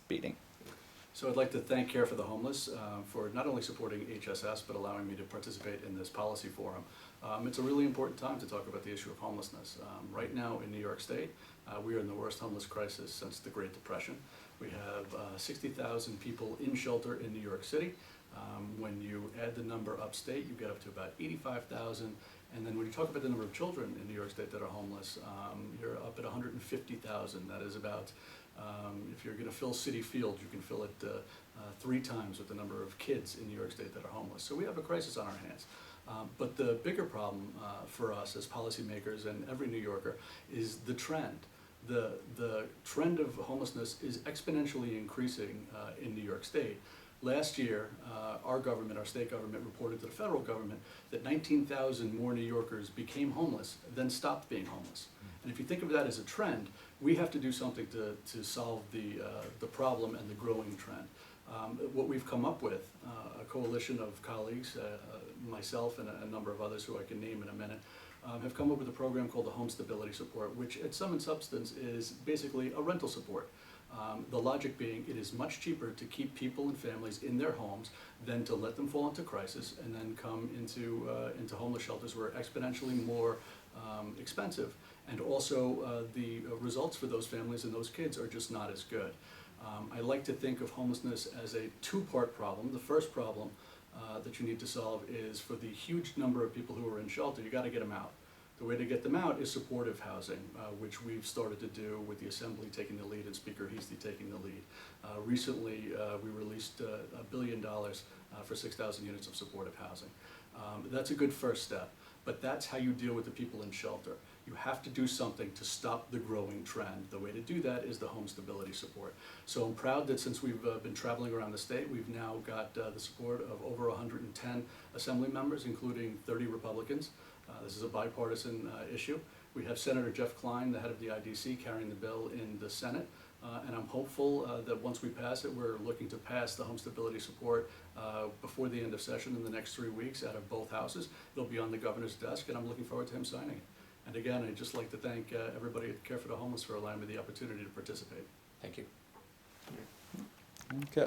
beating. So I'd like to thank Care for the Homeless for not only supporting HSS, but allowing me to participate in this policy forum. It's a really important time to talk about the issue of homelessness. Right now in New York State, we are in the worst homeless crisis since the Great Depression. We have 60,000 people in shelter in New York City. When you add the number upstate, you get up to about 85,000. And then when you talk about the number of children in New York State that are homeless, you're up at 150,000. That is about, if you're going to fill Citi Field, you can fill it 3 times with the number of kids in New York State that are homeless. So we have a crisis on our hands. But the bigger problem for us as policymakers and every New Yorker is the trend. The trend of homelessness is exponentially increasing in New York State. Last year, our government, our state government, reported to the federal government that 19,000 more New Yorkers became homeless than stopped being homeless. And if you think of that as a trend, we have to do something to solve the problem and the growing trend. What we've come up with, a coalition of colleagues, myself and a number of others who I can name in a minute, have come up with a program called the Home Stability Support, which at sum and substance is basically a rental support. The logic being it is much cheaper to keep people and families in their homes than to let them fall into crisis and then come into homeless shelters where exponentially more expensive. And also the results for those families and those kids are just not as good. I like to think of homelessness as a 2-part problem. The first problem that you need to solve is for the huge number of people who are in shelter, you got to get them out. The way to get them out is supportive housing, which we've started to do with the Assembly taking the lead and Speaker Hevesi taking the lead. Recently, we released $1 billion for 6,000 units of supportive housing. That's a good first step, but that's how you deal with the people in shelter. You have to do something to stop the growing trend. The way to do that is the Home Stability Support. So I'm proud that since we've been traveling around the state, we've now got the support of over 110 Assembly members, including 30 Republicans. This is a bipartisan issue. We have Senator Jeff Klein, the head of the IDC, carrying the bill in the Senate. And I'm hopeful that once we pass it, we're looking to pass the Home Stability Support before the end of session in the next 3 weeks out of both houses. It'll be on the governor's desk, and I'm looking forward to him signing it. And again, I'd just like to thank everybody at Care for the Homeless for allowing me the opportunity to participate. Thank you. Okay.